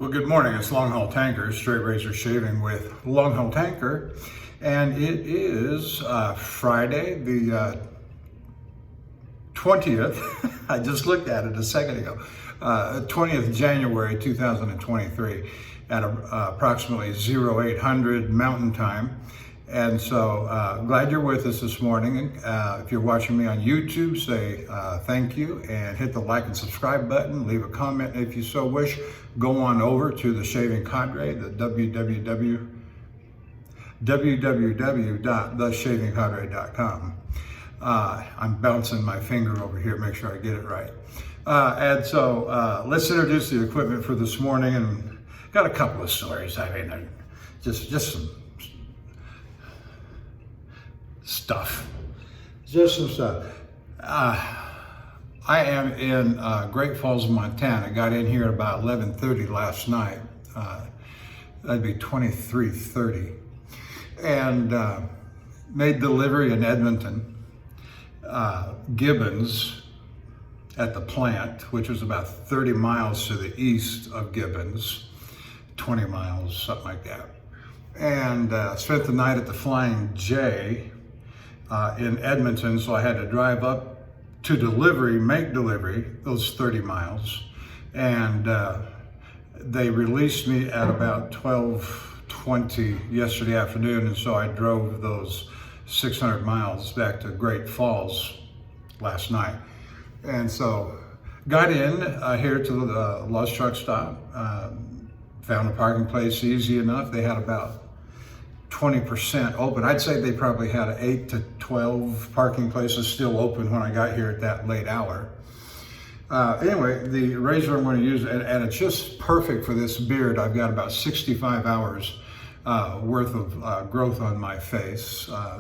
Well, good morning. It's Longhaultanker, straight razor shaving with Longhaultanker, and it is Friday, the 20th. I just looked at it a second ago. 20th January 2023 at approximately 0800 Mountain Time. And so glad you're with us this morning. If you're watching me on YouTube, say thank you and hit the like and subscribe button. Leave a comment if you so wish. Go on over to the Shaving Cadre, the www.theshavingcadre.com. I'm bouncing my finger over here, make sure I get it right. And so let's introduce the equipment for this morning, and got a couple of stories. I mean, just some stuff. Just some stuff. I am in Great Falls, Montana. Got in here at about 11:30 last night. That'd be 23:30. And made delivery in Edmonton. Gibbons at the plant, which was about 30 miles to the east of Gibbons, 20 miles, something like that. And spent the night at the Flying J in Edmonton, so I had to drive up to make delivery, those 30 miles. And they released me at about 12:20 yesterday afternoon, and so I drove those 600 miles back to Great Falls last night. And so got in here to the Lost Truck Stop, found a parking place easy enough. They had about 20% open. I'd say they probably had 8 to 12 parking places still open when I got here at that late hour. Anyway, the razor I'm going to use, and it's just perfect for this beard. I've got about 65 hours worth of growth on my face. I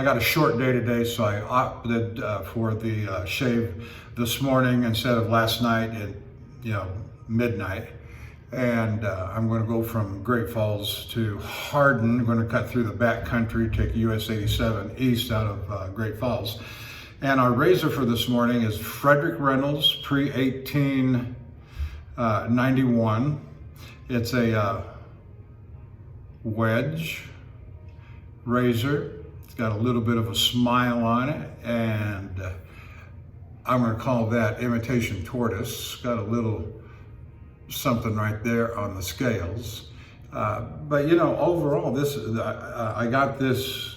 got a short day today, so I opted for the shave this morning instead of last night at midnight. And I'm going to go from Great Falls to Hardin. I'm going to cut through the back country, take US 87 east out of Great Falls. And our razor for this morning is Frederick Reynolds pre-1891. It's a wedge razor. It's got a little bit of a smile on it, and I'm going to call that imitation tortoise. Got a little something right there on the scales. But overall, I got this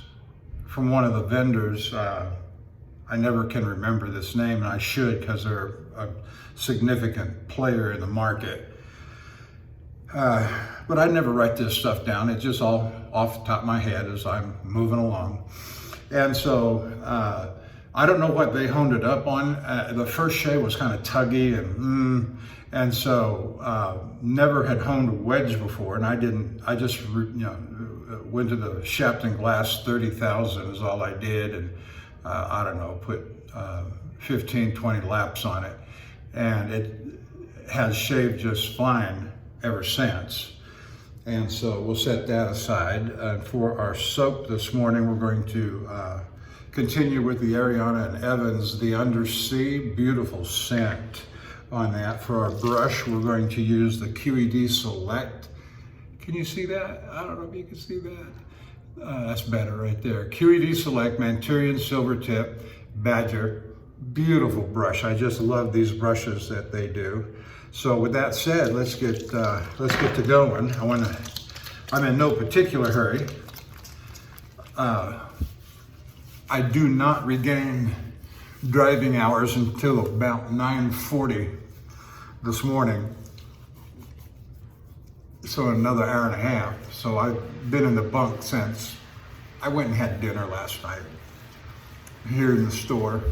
from one of the vendors. I never can remember this name, and I should, because they're a significant player in the market. But I never write this stuff down. It's just all off the top of my head as I'm moving along. And so I don't know what they honed it up on. The first shave was kind of tuggy and so never had honed a wedge before, and I just went to the Shapton glass 30,000 is all I did, and I don't know, put 15, 20 laps on it, and it has shaved just fine ever since. And so we'll set that aside. For our soap this morning, we're going to continue with the Ariana and Evans, the Undersea, beautiful scent on that. For our brush, we're going to use the QED Select. Can you see that? I don't know if you can see that. That's better right there. QED Select, Manchurian Silvertip, Badger. Beautiful brush. I just love these brushes that they do. So with that said, let's get to going. I'm in no particular hurry. I do not regain driving hours until about 9:40 this morning. So another hour and a half. So I've been in the bunk since I went and had dinner last night here in the store.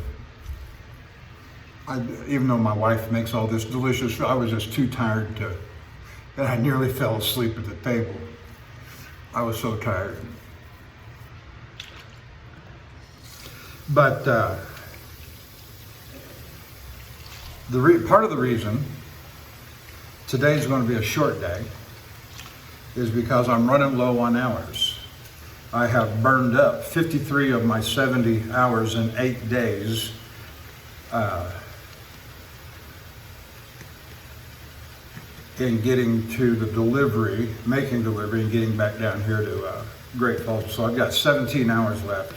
Even though my wife makes all this delicious food, I was just too tired and I nearly fell asleep at the table. I was so tired. But part of the reason today's going to be a short day is because I'm running low on hours. I have burned up 53 of my 70 hours in 8 days. in getting to the delivery, making delivery, and getting back down here to Great Falls. So I've got 17 hours left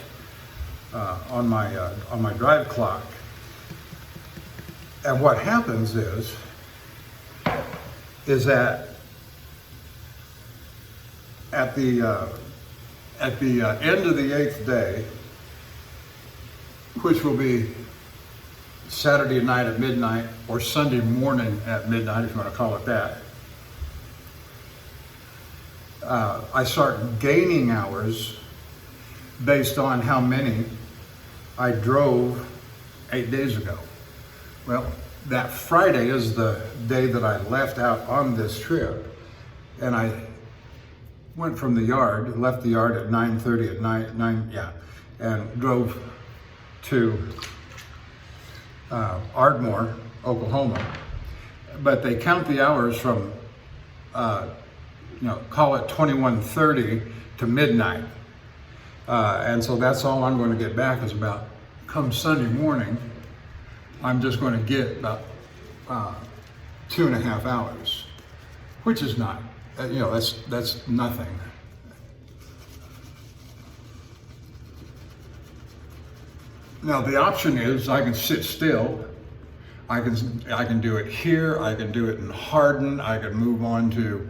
on my drive clock. And what happens is that at the end of the 8th day, which will be Saturday night at midnight or Sunday morning at midnight, if you want to call it that, I start gaining hours based on how many I drove 8 days ago. Well, that Friday is the day that I left out on this trip, and I went from the yard, left the yard at 9:30 at night, and drove to Ardmore, Oklahoma. But they count the hours from, call it 21:30 to midnight. And so that's all I'm going to get back is about, come Sunday morning, I'm just going to get about 2.5 hours, which is not, that's nothing. Now the option is I can sit still. I can do it here. I can do it in Hardin. I can move on to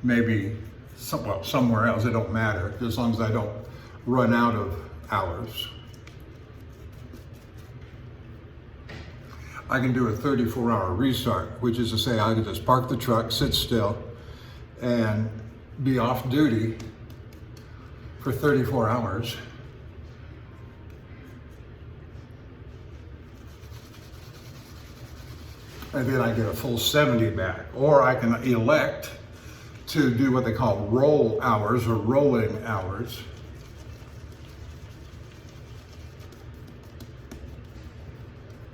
maybe somewhere else. It don't matter as long as I don't run out of hours. I can do a 34-hour restart, which is to say I can just park the truck, sit still, and be off duty for 34 hours. And then I get a full 70 back. Or I can elect to do what they call roll hours or rolling hours.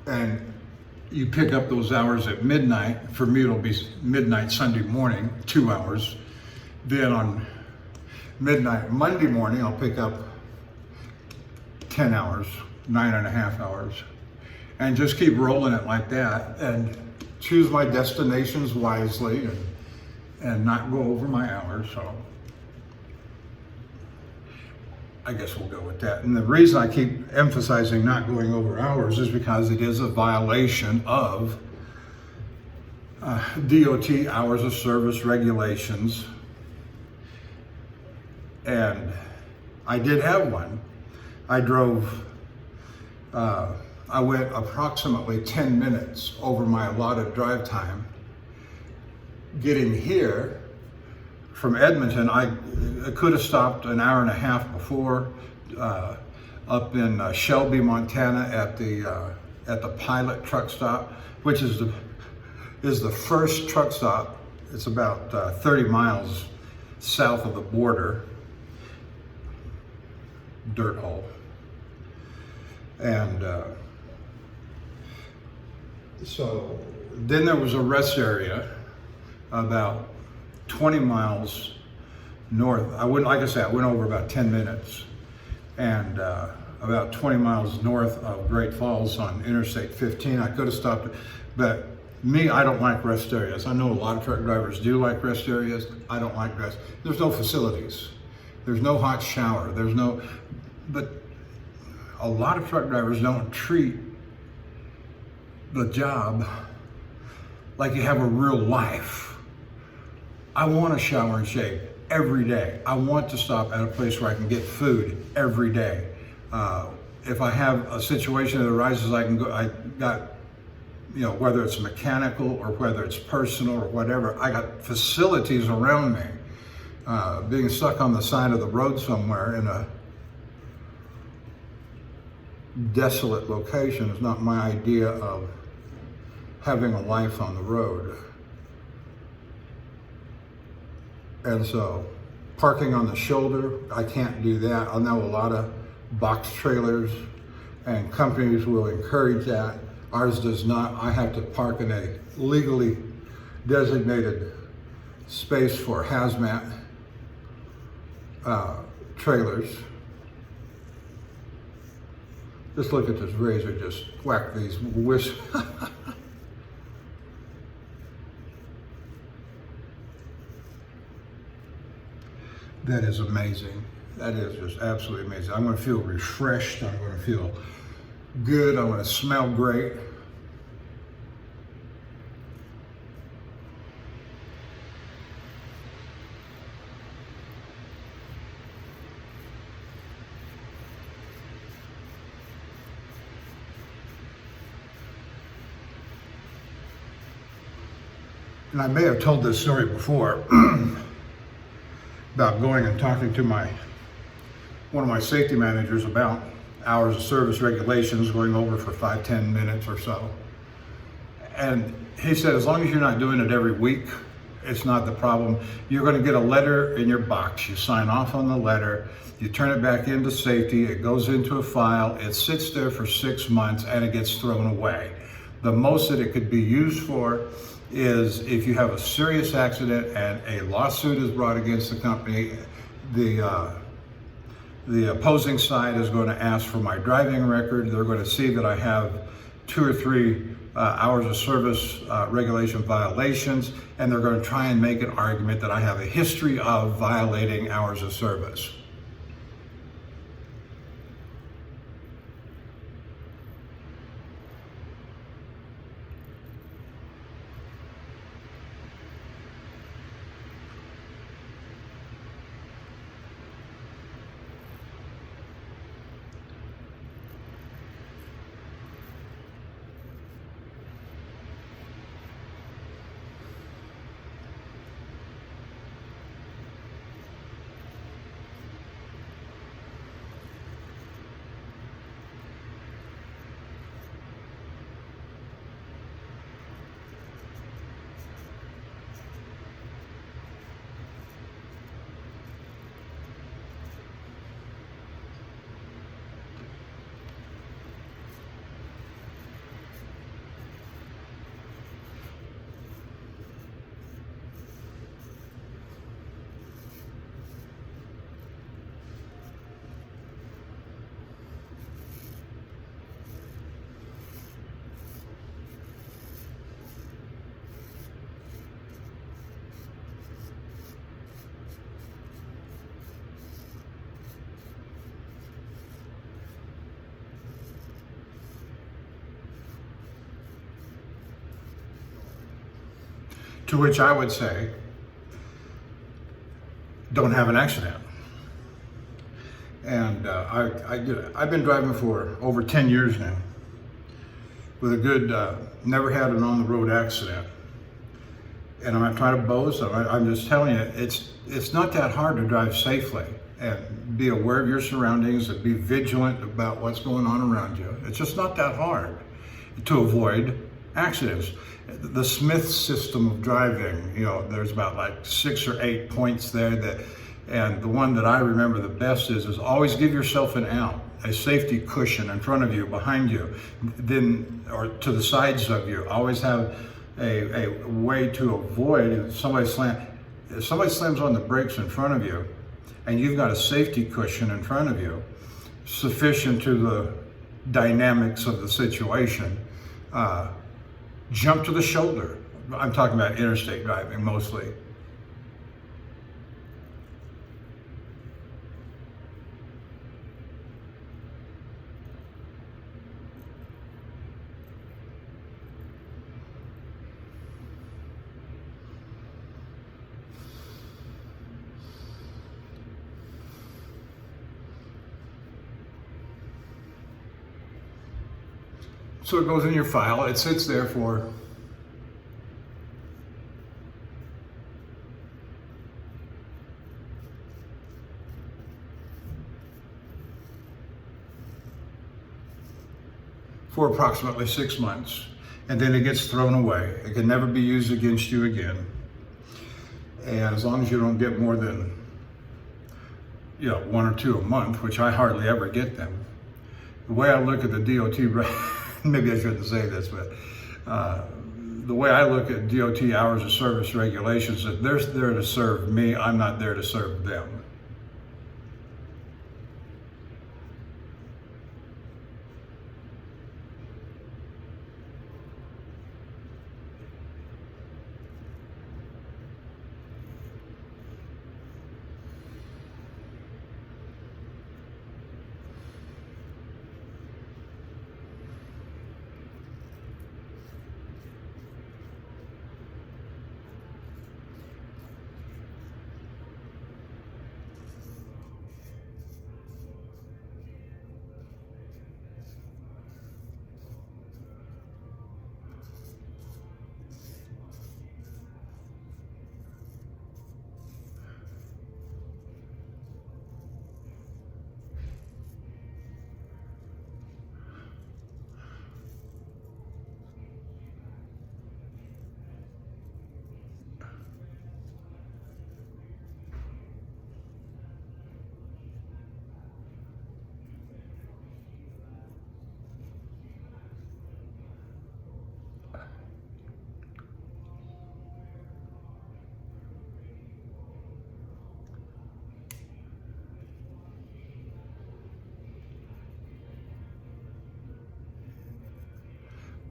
And you pick up those hours at midnight. For me, it'll be midnight Sunday morning, 2 hours. Then on midnight Monday morning, I'll pick up 10 hours, 9.5 hours. And just keep rolling it like that and choose my destinations wisely and not go over my hours. So I guess we'll go with that. And the reason I keep emphasizing not going over hours is because it is a violation of DOT hours of service regulations. And I did have one. I went approximately 10 minutes over my allotted drive time. Getting here from Edmonton, I could have stopped an hour and a half before up in Shelby, Montana at the Pilot truck stop, which is the first truck stop. It's about 30 miles south of the border. Dirt hole. And so then there was a rest area about 20 miles north. Like I said, I went over about 10 minutes, and about 20 miles north of Great Falls on Interstate 15. I could have stopped, but me, I don't like rest areas. I know a lot of truck drivers do like rest areas. I don't like rest. There's no facilities. There's no hot shower. But a lot of truck drivers don't treat the job like you have a real life. I want to shower and shave every day. I want to stop at a place where I can get food every day. If I have a situation that arises, I can go. I got, whether it's mechanical or whether it's personal or whatever, I got facilities around me. Being stuck on the side of the road somewhere in a desolate location is not my idea of having a life on the road. And so parking on the shoulder, I can't do that. I know a lot of box trailers and companies will encourage that. Ours does not. I have to park in a legally designated space for hazmat trailers. Just look at this razor, just whack these That is amazing. That is just absolutely amazing. I'm going to feel refreshed. I'm going to feel good. I'm going to smell great. And I may have told this story before about going and talking to one of my safety managers about hours of service regulations, going over for 5-10 minutes or so. And he said, as long as you're not doing it every week, it's not the problem. You're going to get a letter in your box. You sign off on the letter, you turn it back into safety, it goes into a file, it sits there for 6 months, and it gets thrown away. The most that it could be used for is if you have a serious accident and a lawsuit is brought against the company, the opposing side is going to ask for my driving record. They're going to see that I have 2 or 3 hours of service regulation violations, and they're going to try and make an argument that I have a history of violating hours of service. To which I would say, don't have an accident. And I've been driving for over 10 years now with a good, never had an on-the-road accident. And I'm not trying to boast, I'm just telling you, it's not that hard to drive safely and be aware of your surroundings and be vigilant about what's going on around you. It's just not that hard to avoid accidents. The Smith system of driving, there's about like 6 or 8 points there and the one that I remember the best is always give yourself an out, a safety cushion in front of you, behind you, or to the sides of you. Always have a way to avoid if somebody slams on the brakes in front of you and you've got a safety cushion in front of you, sufficient to the dynamics of the situation. Jump to the shoulder. I'm talking about interstate driving mostly. So it goes in your file, it sits there for approximately 6 months, and then it gets thrown away. It can never be used against you again. And as long as you don't get more than 1 or 2 a month, which I hardly ever get them. The way I look at the DOT, maybe I shouldn't say this, but the way I look at DOT hours of service regulations, that they're there to serve me, I'm not there to serve them.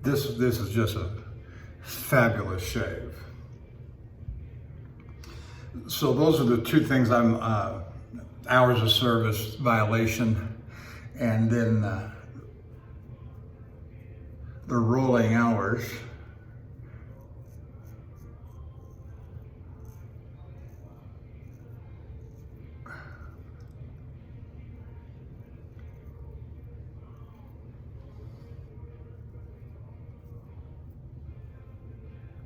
This is just a fabulous shave. So those are the two things I'm, hours of service violation, and then the rolling hours.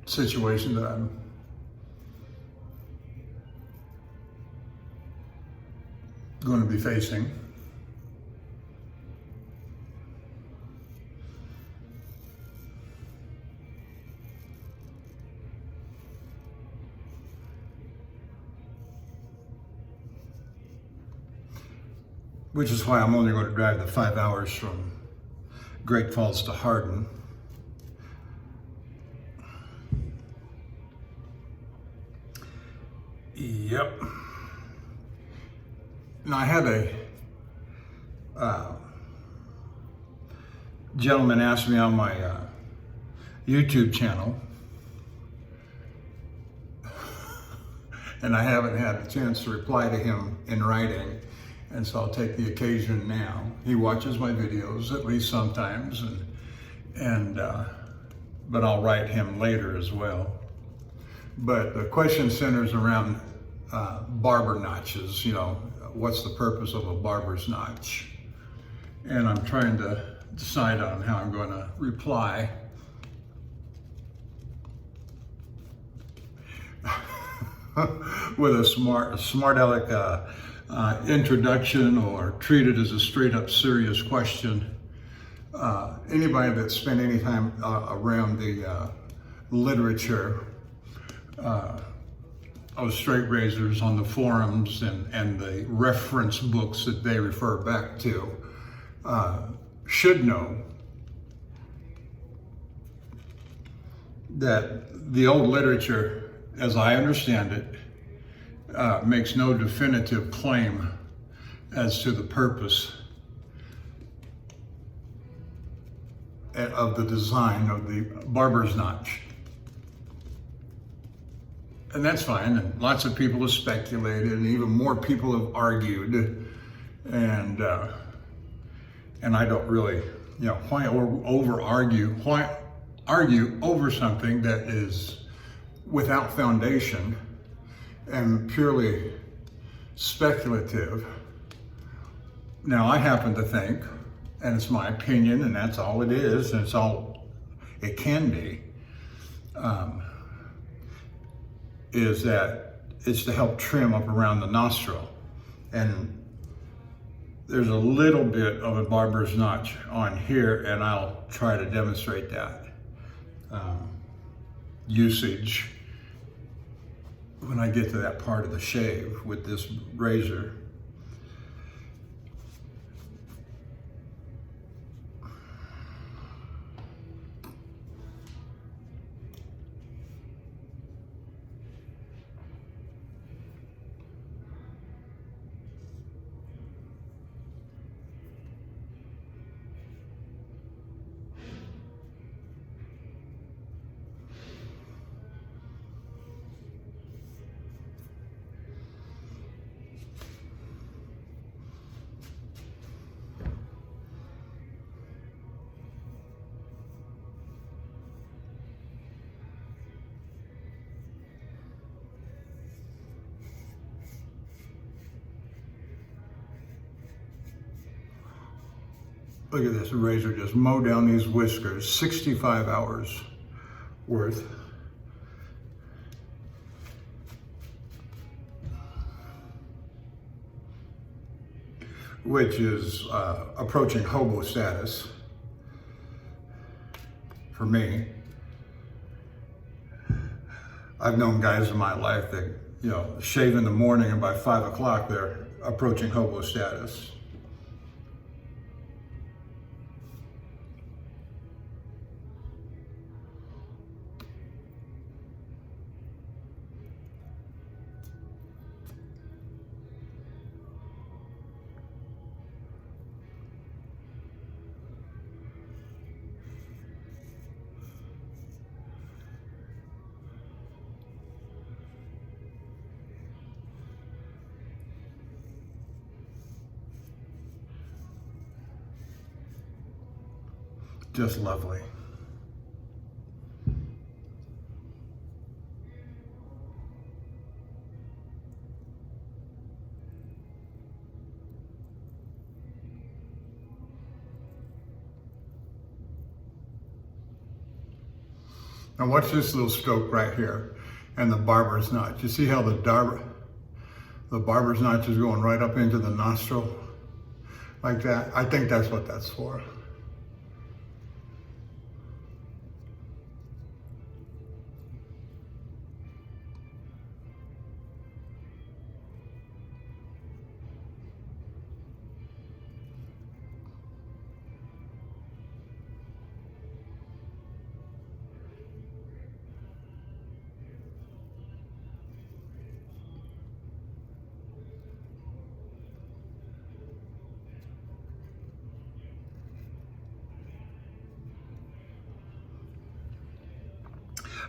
Situation that I'm going to be facing. Which is why I'm only going to drive the 5 hours from Great Falls to Hardin. Yep. Now I had a gentleman ask me on my YouTube channel, and I haven't had a chance to reply to him in writing, and so I'll take the occasion now. He watches my videos at least sometimes, but I'll write him later as well. But the question centers around barber notches. You know, what's the purpose of a barber's notch? And I'm trying to decide on how I'm going to reply. With a smart aleck introduction, or treat it as a straight up serious question. Anybody that spent any time around the literature of straight razors on the forums and the reference books that they refer back to should know that the old literature, as I understand it, makes no definitive claim as to the purpose of the design of the barber's notch. And that's fine, and lots of people have speculated, and even more people have argued, and I don't really, why why argue over something that is without foundation and purely speculative. Now, I happen to think, and it's my opinion, and that's all it is, and it's all it can be, is that it's to help trim up around the nostril. And there's a little bit of a barber's notch on here, and I'll try to demonstrate that usage when I get to that part of the shave with this razor. Look at this razor just mow down these whiskers, 65 hours worth. Which is approaching hobo status for me. I've known guys in my life that, shave in the morning, and by 5 o'clock they're approaching hobo status. Just lovely. Now watch this little stroke right here and the barber's notch. You see how the barber's notch is going right up into the nostril like that? I think that's what that's for.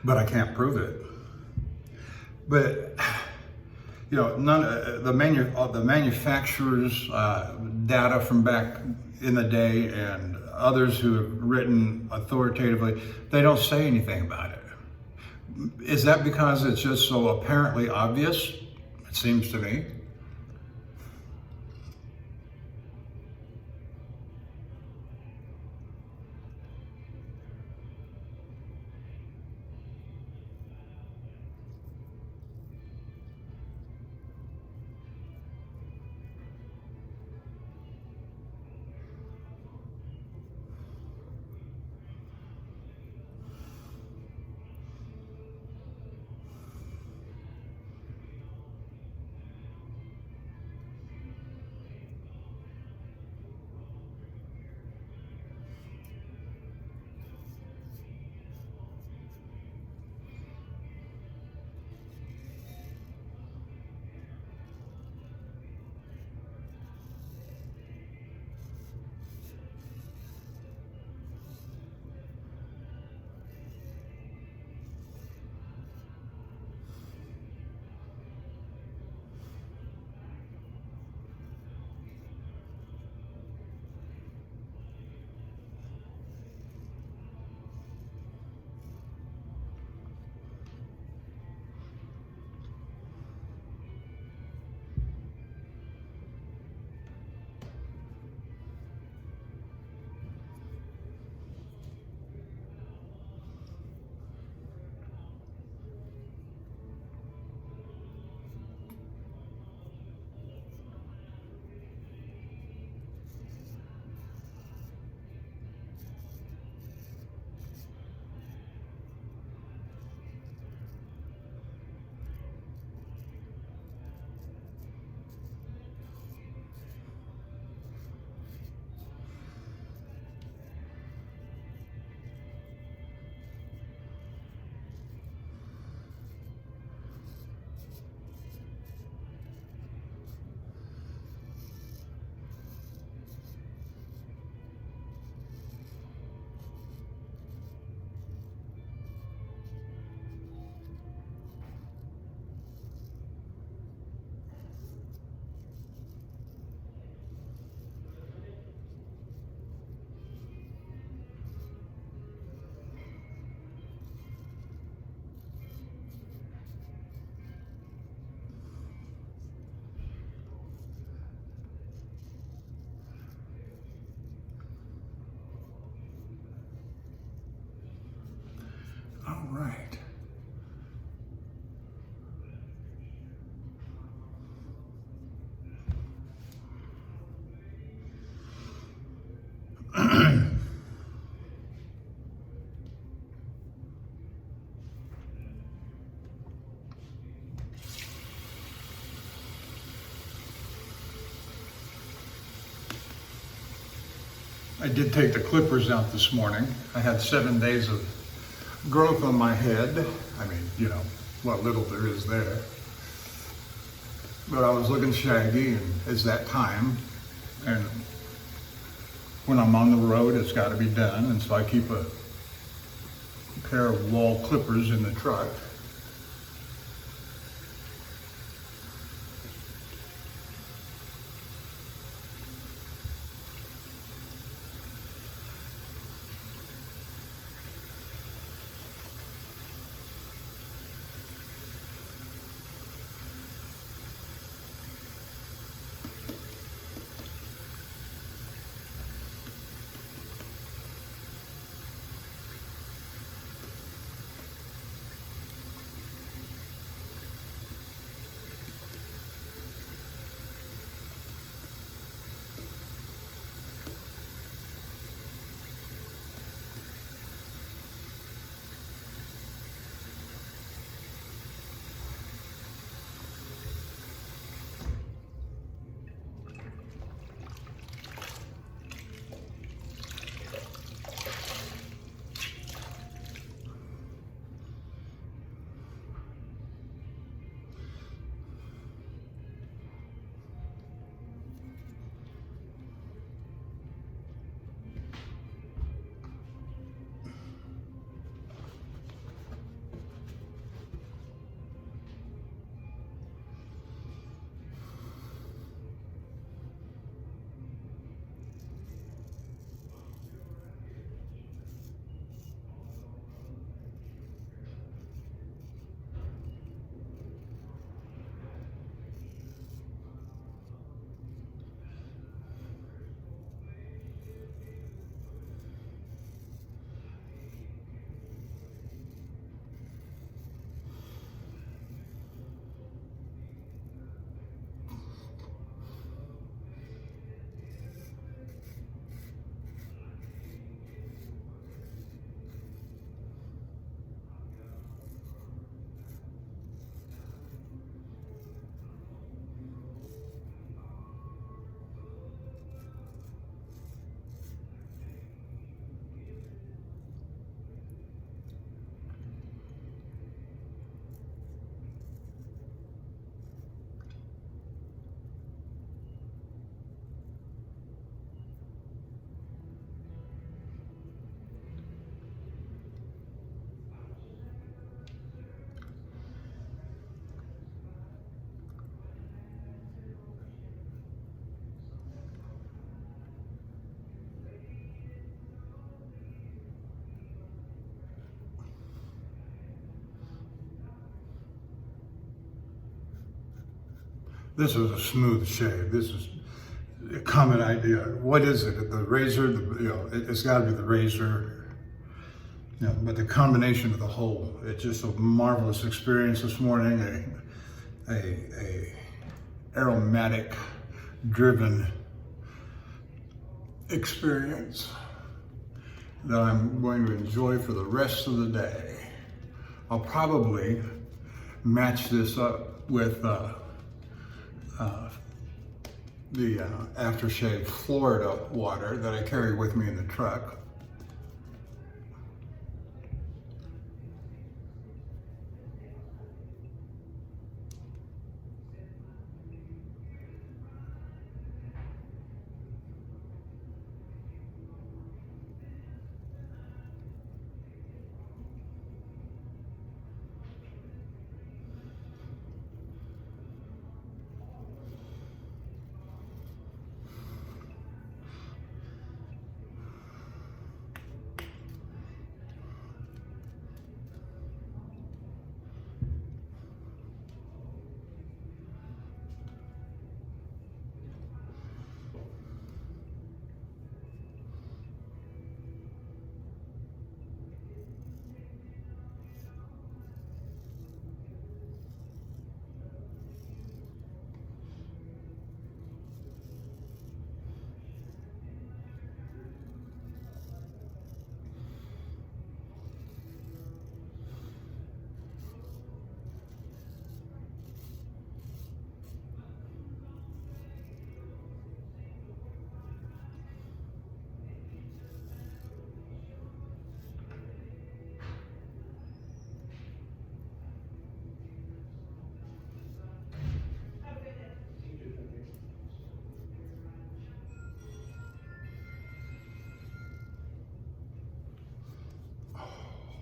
But I can't prove it. But you know, the manufacturers' data from back in the day and others who have written authoritatively, they don't say anything about it. Is that because it's just so apparently obvious? It seems to me. All right. I did take the clippers out this morning. I had 7 days of growth on my head. I mean, you know, what little there is there. But I was looking shaggy, and it's that time. And when I'm on the road, it's got to be done. And so I keep a pair of wall clippers in the truck. This is a smooth shave. This is a common idea. What is it? The razor, it's got to be the razor. But the combination of the whole, it's just a marvelous experience this morning. A aromatic driven experience that I'm going to enjoy for the rest of the day. I'll probably match this up with the aftershave Florida water that I carry with me in the truck.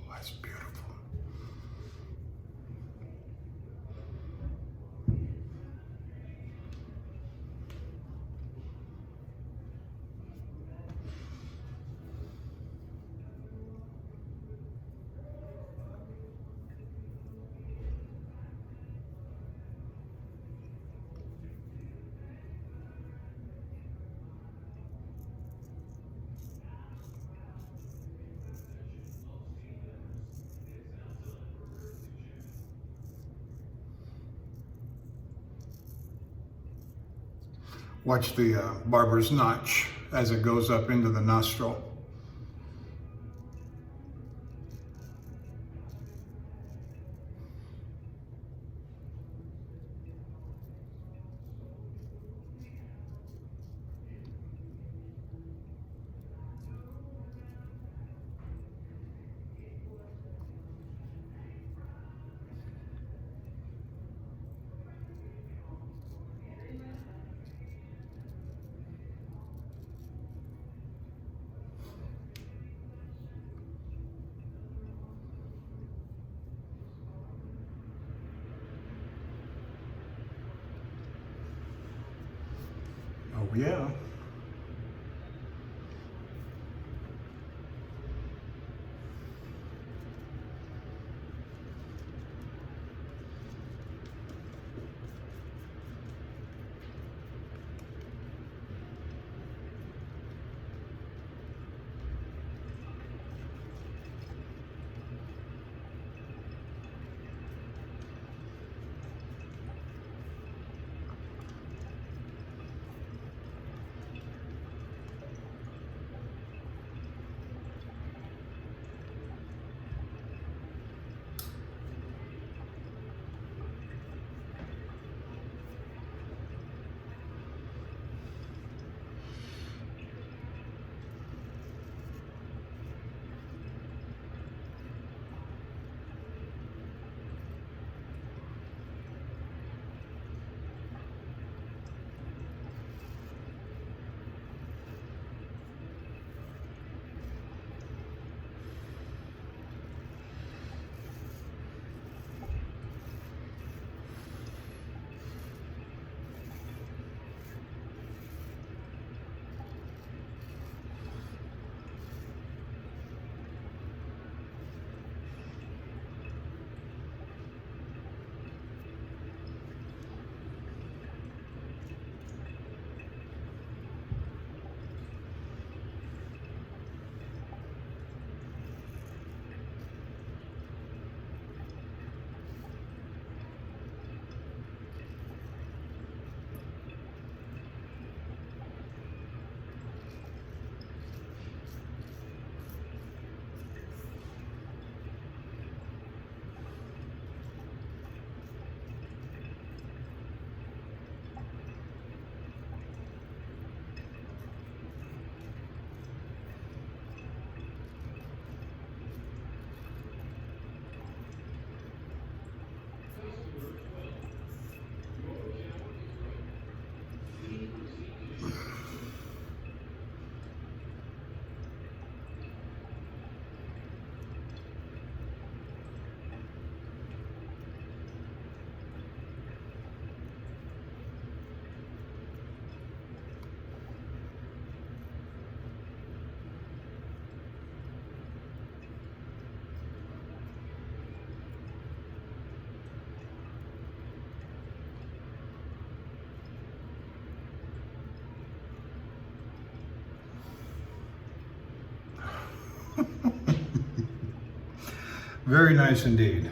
That's beautiful. Watch the barber's notch as it goes up into the nostril. Oh yeah. Very nice indeed.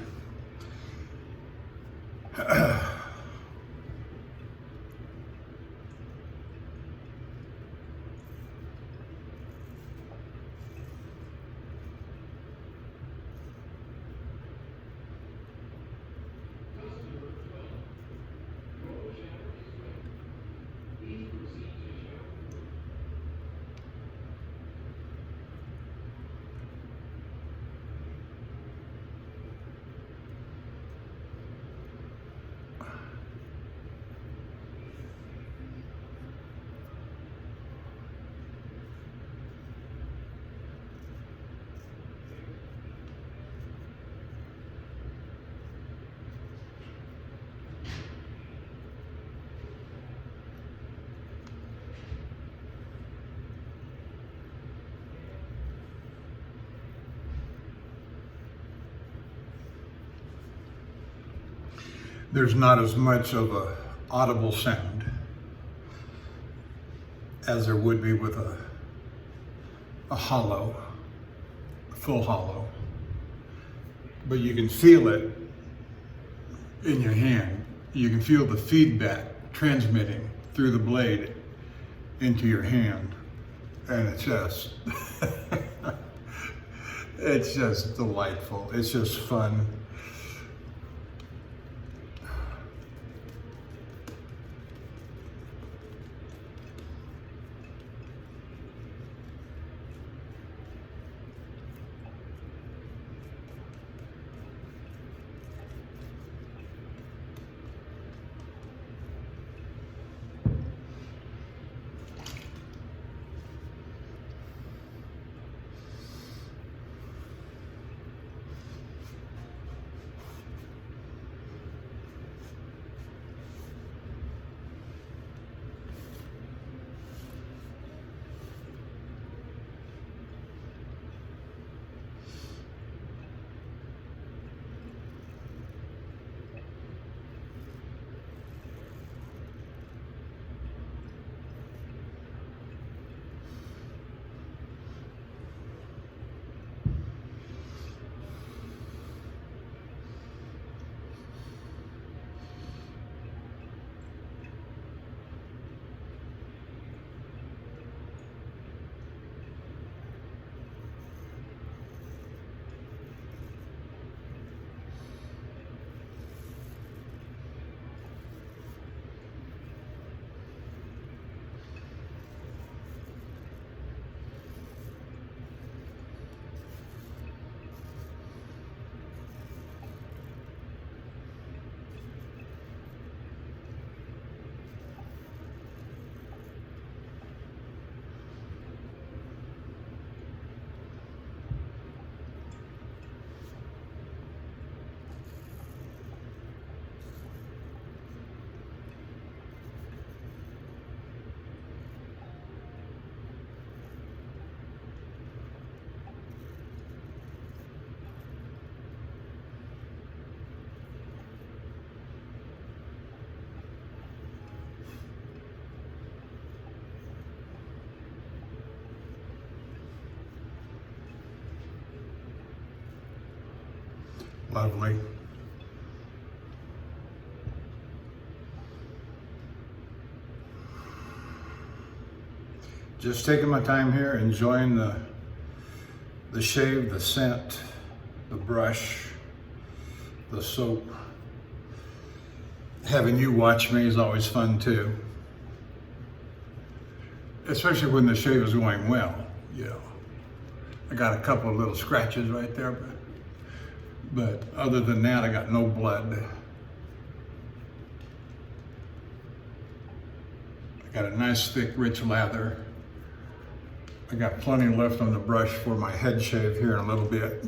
There's not as much of a audible sound as there would be with a hollow, a full hollow, but you can feel it in your hand. You can feel the feedback transmitting through the blade into your hand, and it's just, it's just delightful. It's just fun. Lovely. Just taking my time here, enjoying the shave, the scent, the brush, the soap. Having you watch me is always fun too. Especially when the shave is going well, you know. I got a couple of little scratches right there, but other than that, I got no blood. I got a nice, thick, rich lather. I got plenty left on the brush for my head shave here in a little bit.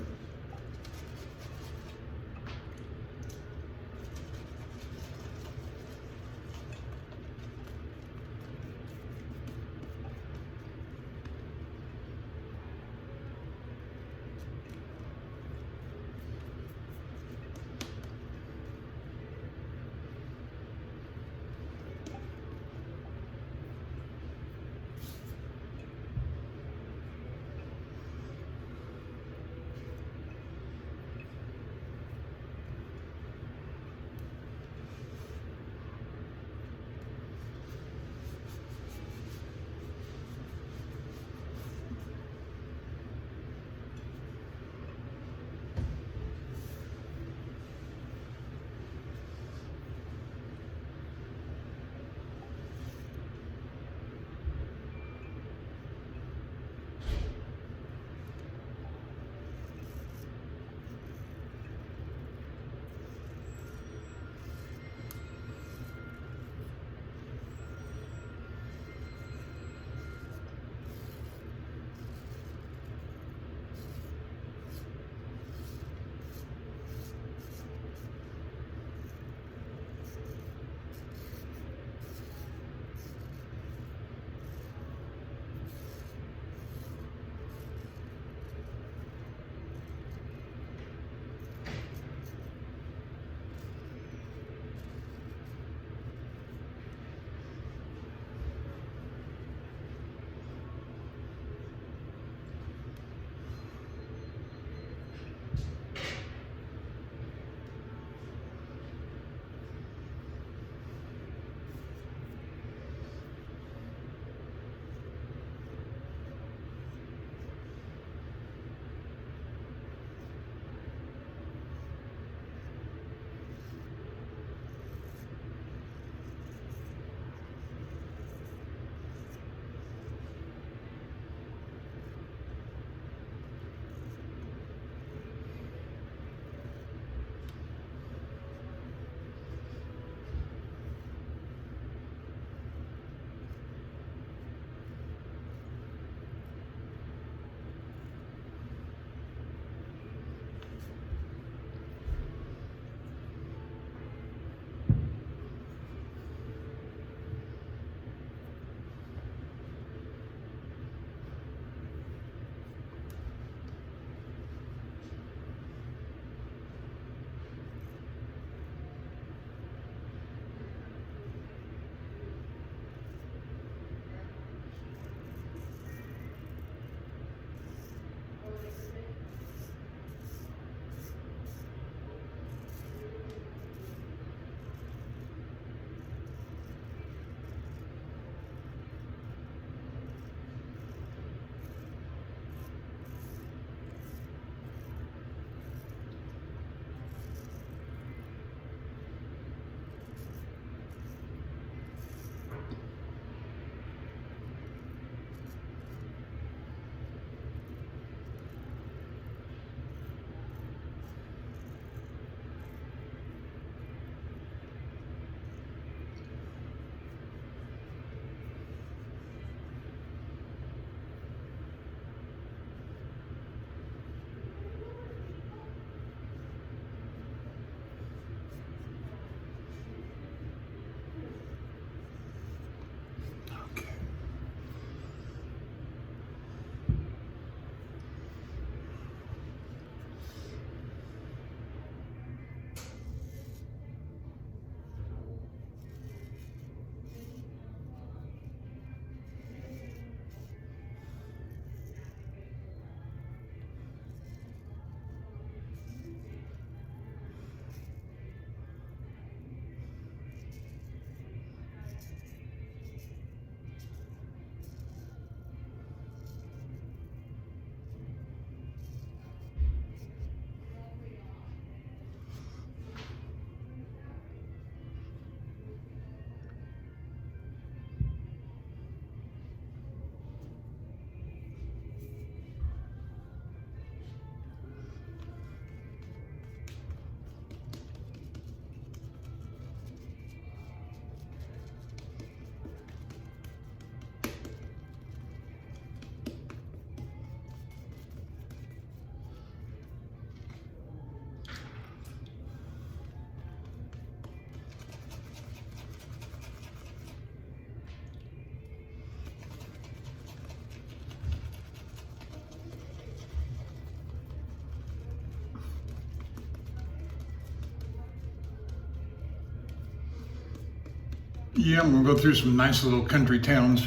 Yeah, I'm gonna go through some nice little country towns.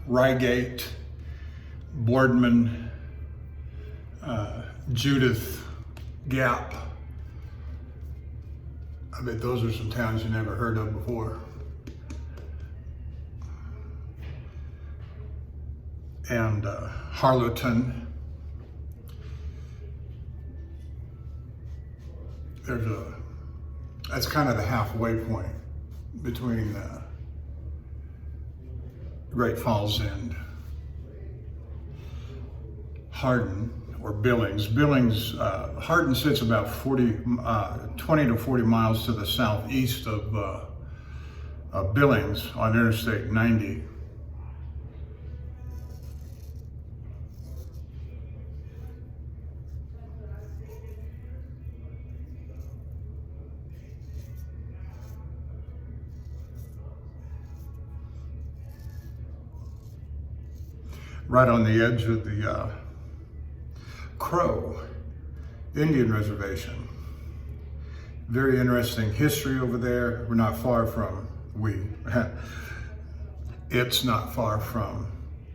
Reigate, Boardman, Judith, Gap. I bet those are some towns you never heard of before. And Harlowton. That's kind of the halfway point between Great Falls and Hardin or Billings. Hardin sits about 20 to 40 miles to the southeast of Billings on Interstate 90. Right on the edge of the Crow Indian Reservation. Very interesting history over there. We're not far from, it's not far from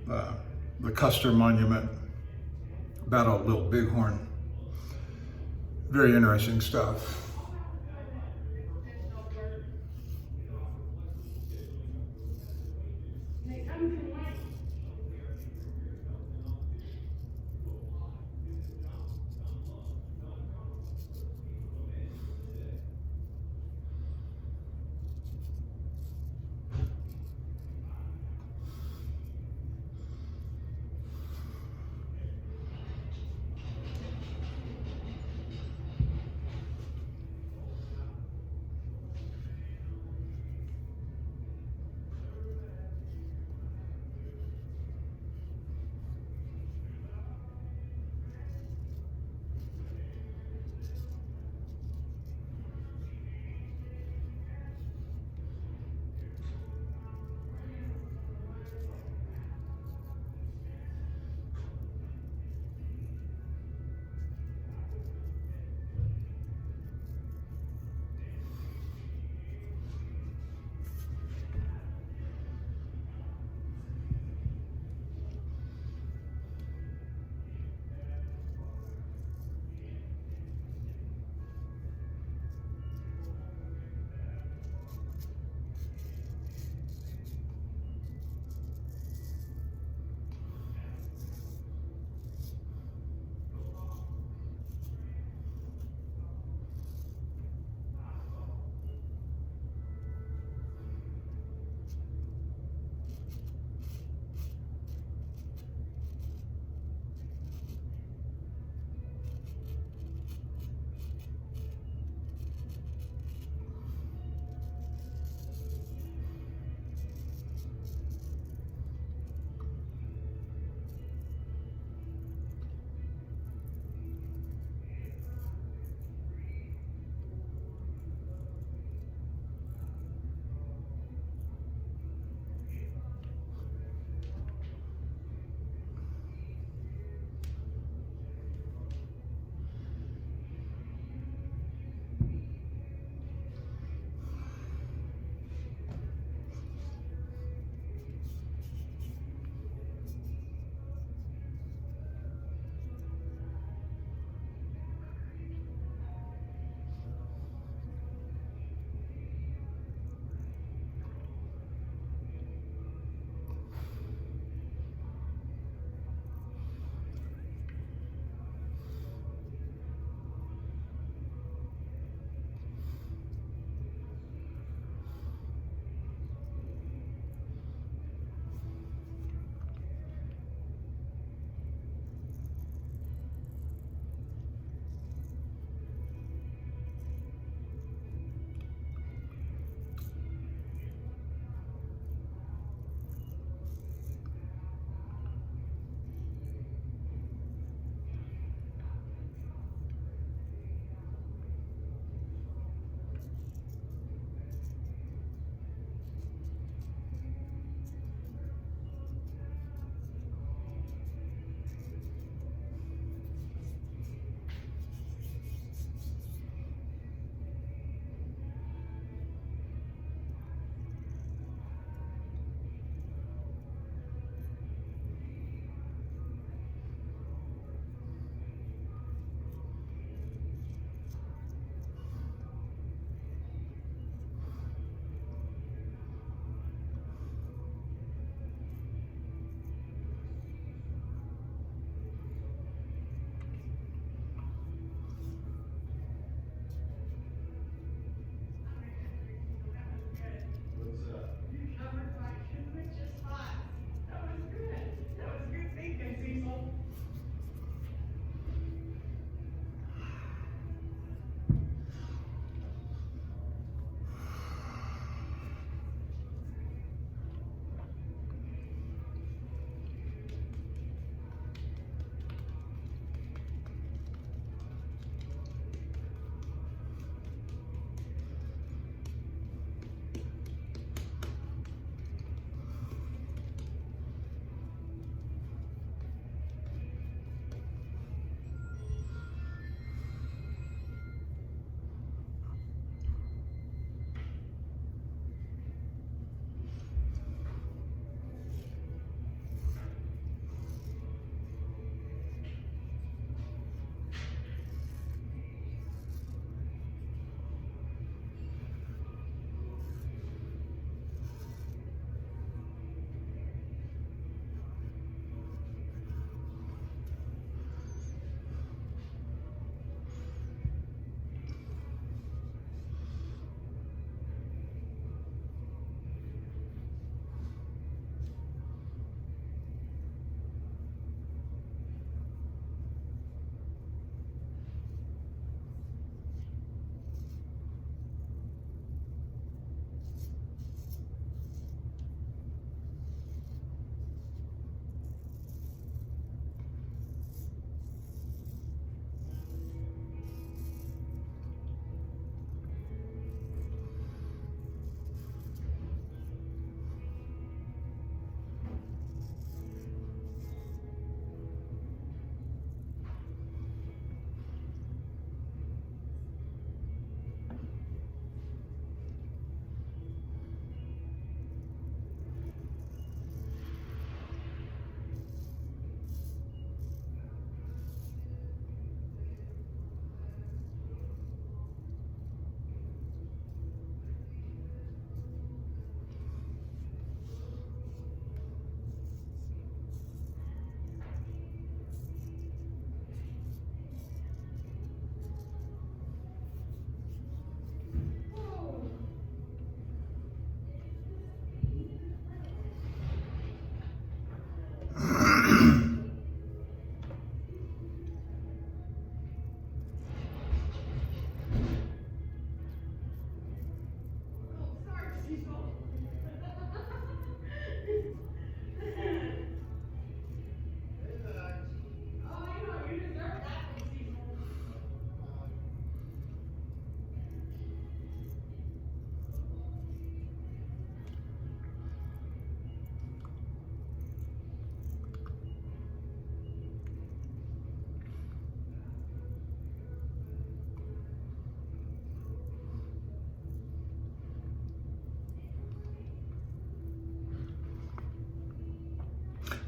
the Custer Monument, Battle of Little Bighorn. Very interesting stuff.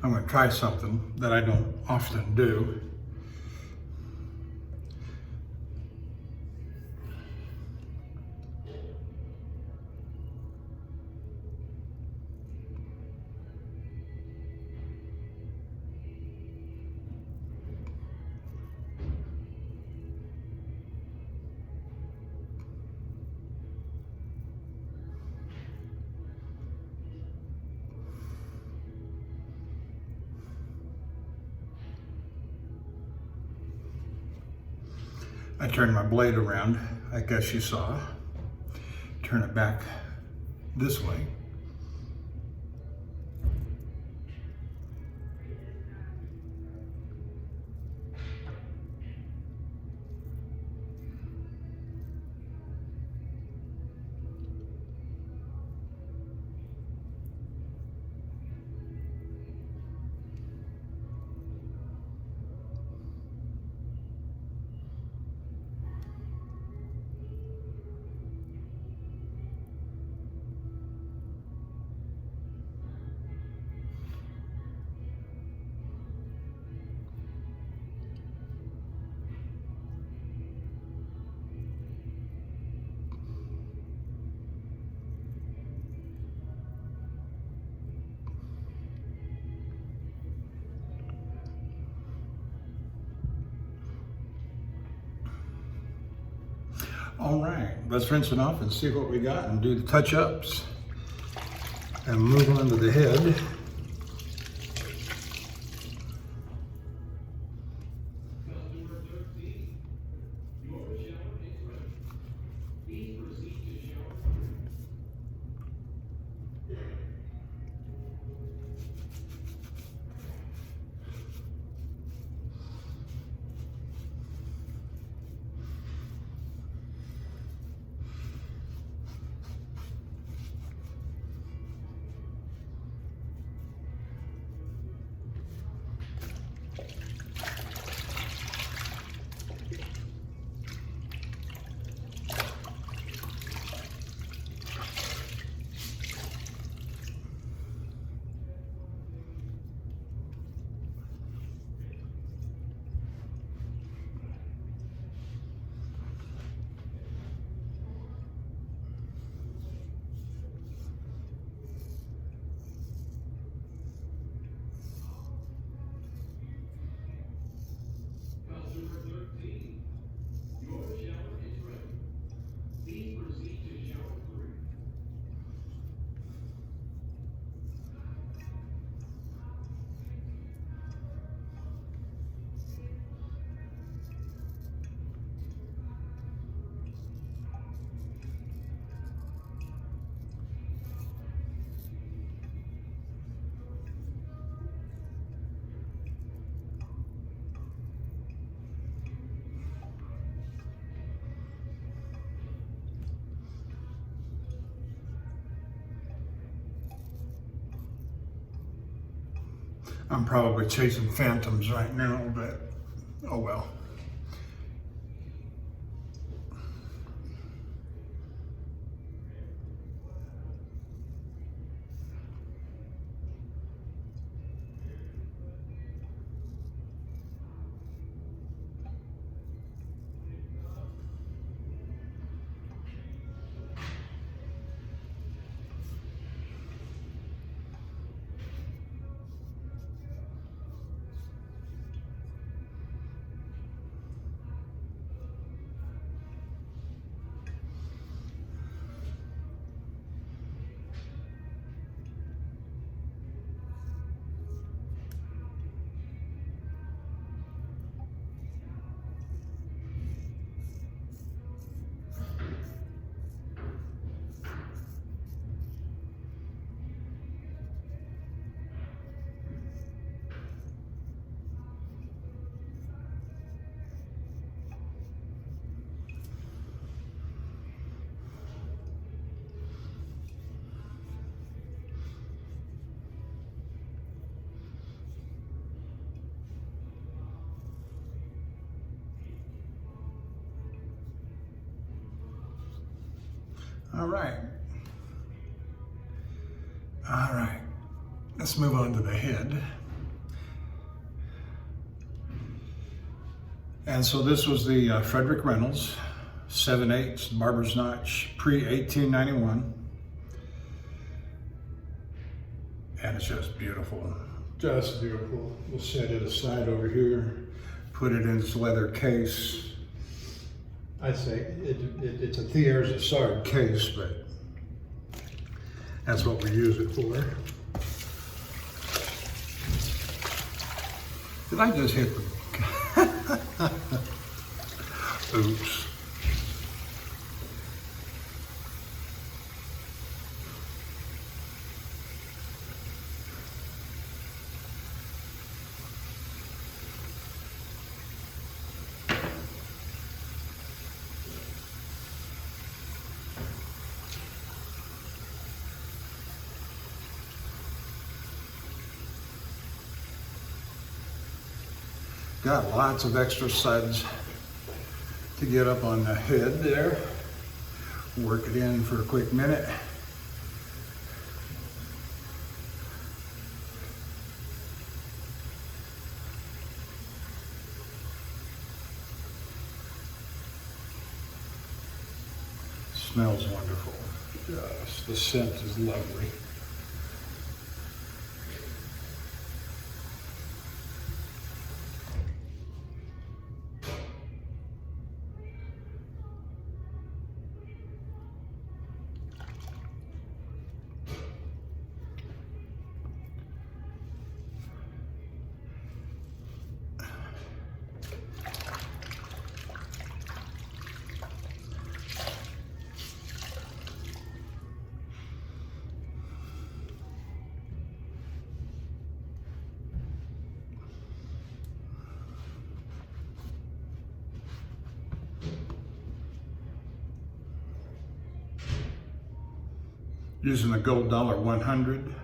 I'm going to try something that I don't often do. I turned my blade around, I guess you saw. Turn it back this way. All right, let's rinse it off and see what we got and do the touch-ups and move on to the head. I'm probably chasing phantoms right now, but oh well. All right. All right. Let's move on to the head. And so this was the Frederick Reynolds 7/8 Barber's notch, pre-1891. And it's just beautiful, just beautiful. We'll set it aside over here, put it in its leather case. I'd say it's a Thiers-Assard case, but that's what we use it for. Did I just hit the... Oops. Got lots of extra suds to get up on the head there. Work it in for a quick minute. Smells wonderful. Yes, the scent is lovely. Using the gold dollar 100.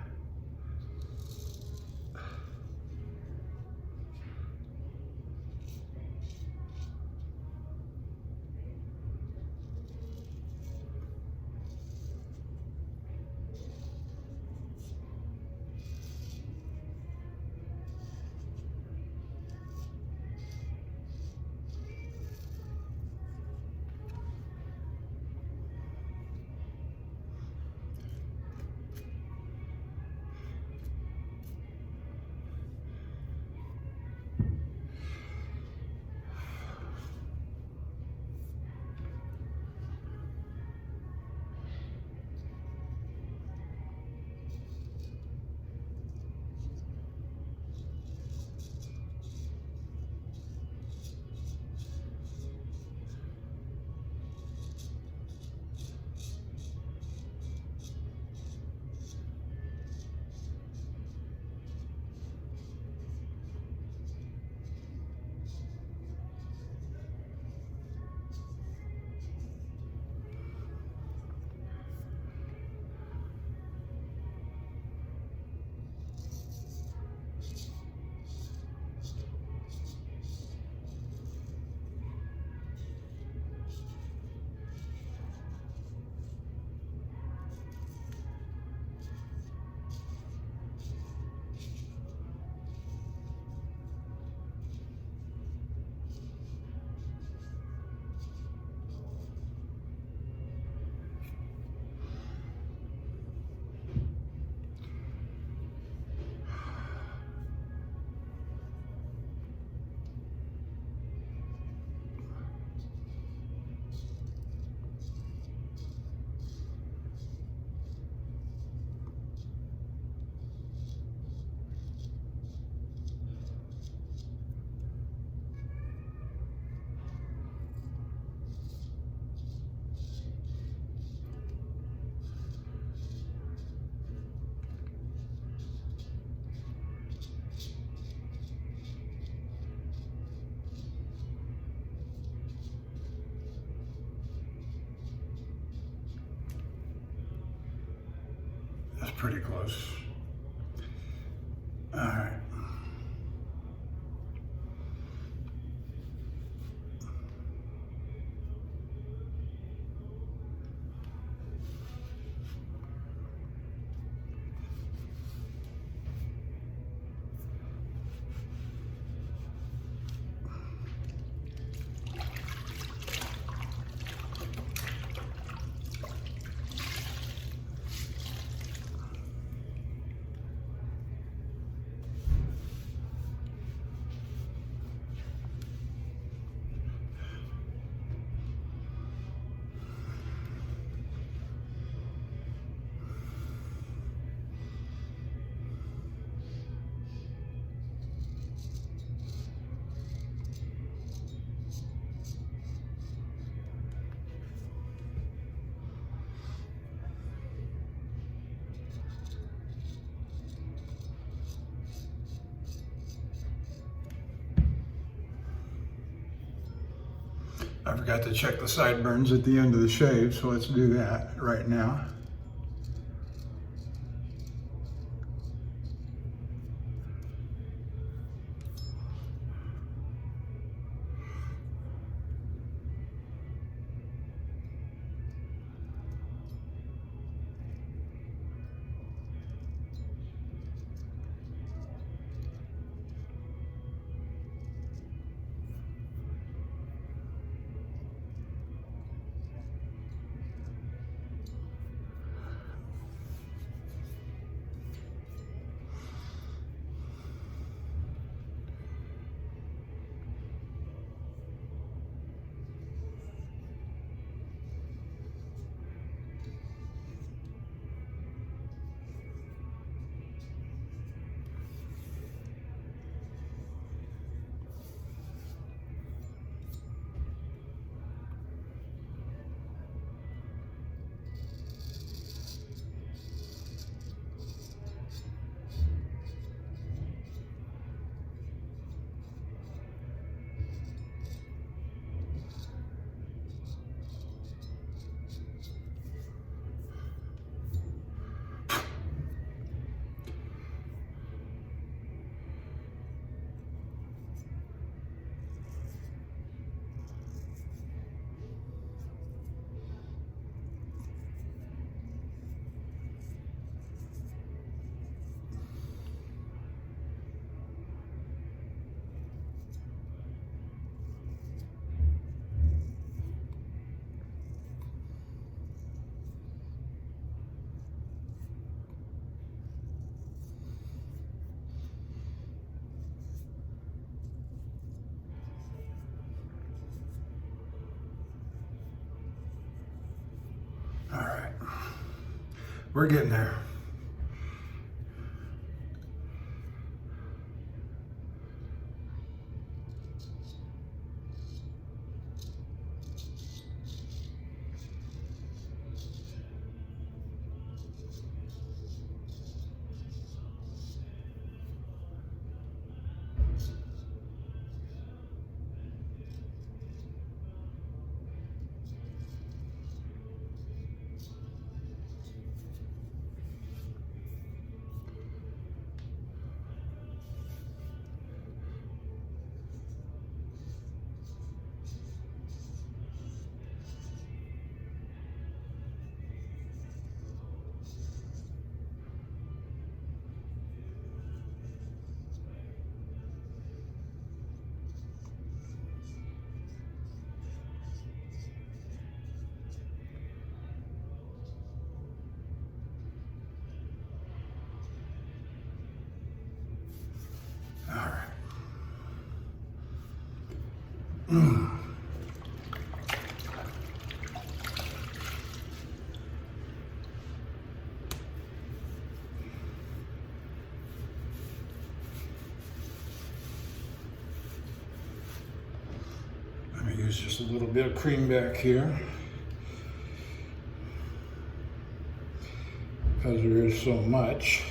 Pretty close. All right. I forgot to check the sideburns at the end of the shave, so let's do that right now. All right, we're getting there. Use just a little bit of cream back here because there is so much.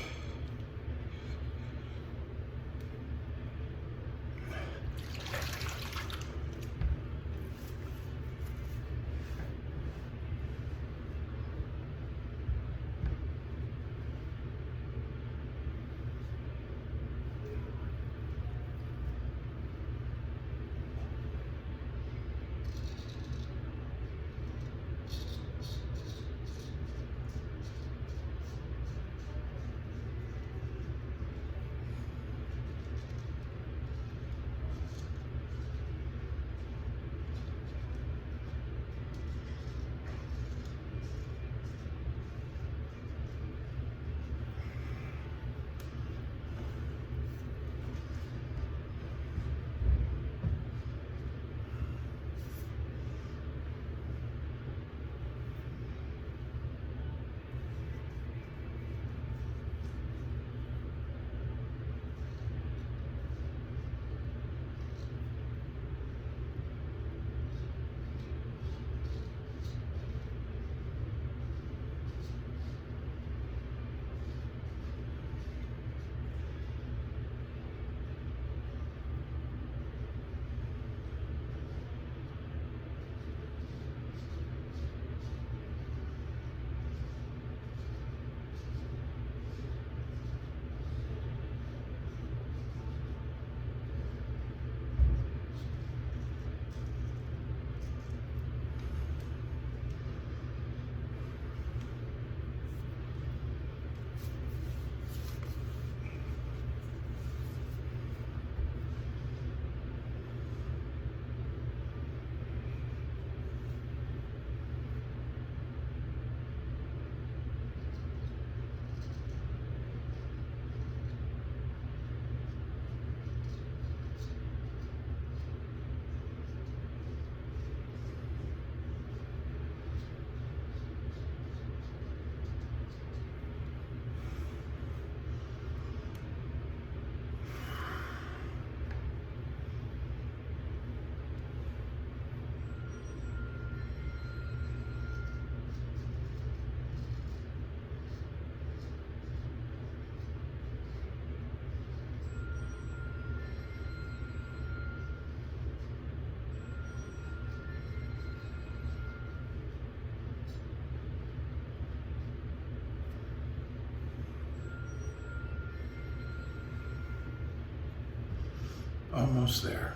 Almost there.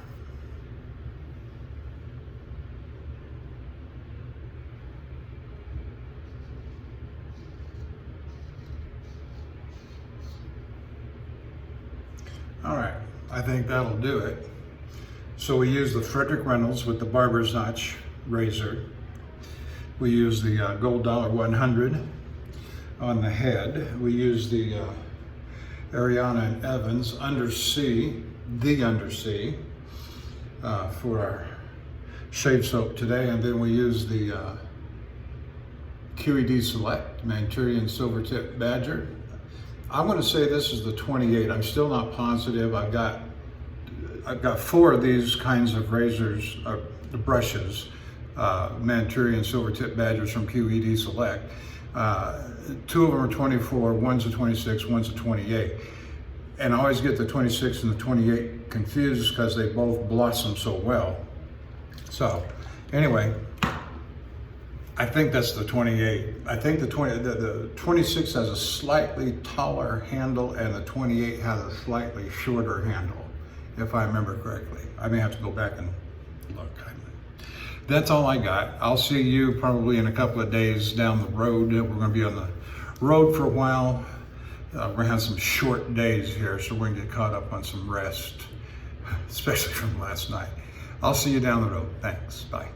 All right, I think that'll do it. So we use the Frederick Reynolds with the Barber's notch razor. We use the Gold $100 on the head. We use the Ariana and Evans Undersea, the Undersea, for our shave soap today. And then we use the QED Select Manchurian Silvertip Badger. I'm going to say this is the 28. I'm still not positive. I've got 4 of these kinds of razors, the brushes, Manchurian Silvertip Badgers from QED Select. 2 of them are 24, one's a 26, one's a 28. And I always get the 26 and the 28 confused because they both blossom so well. So anyway, I think that's the 28. I think the 26 has a slightly taller handle and the 28 has a slightly shorter handle, if I remember correctly. I may have to go back and look. That's all I got. I'll see you probably in a couple of days down the road. We're going to be on the road for a while. We're going to have some short days here, so we're going to get caught up on some rest, especially from last night. I'll see you down the road. Thanks. Bye.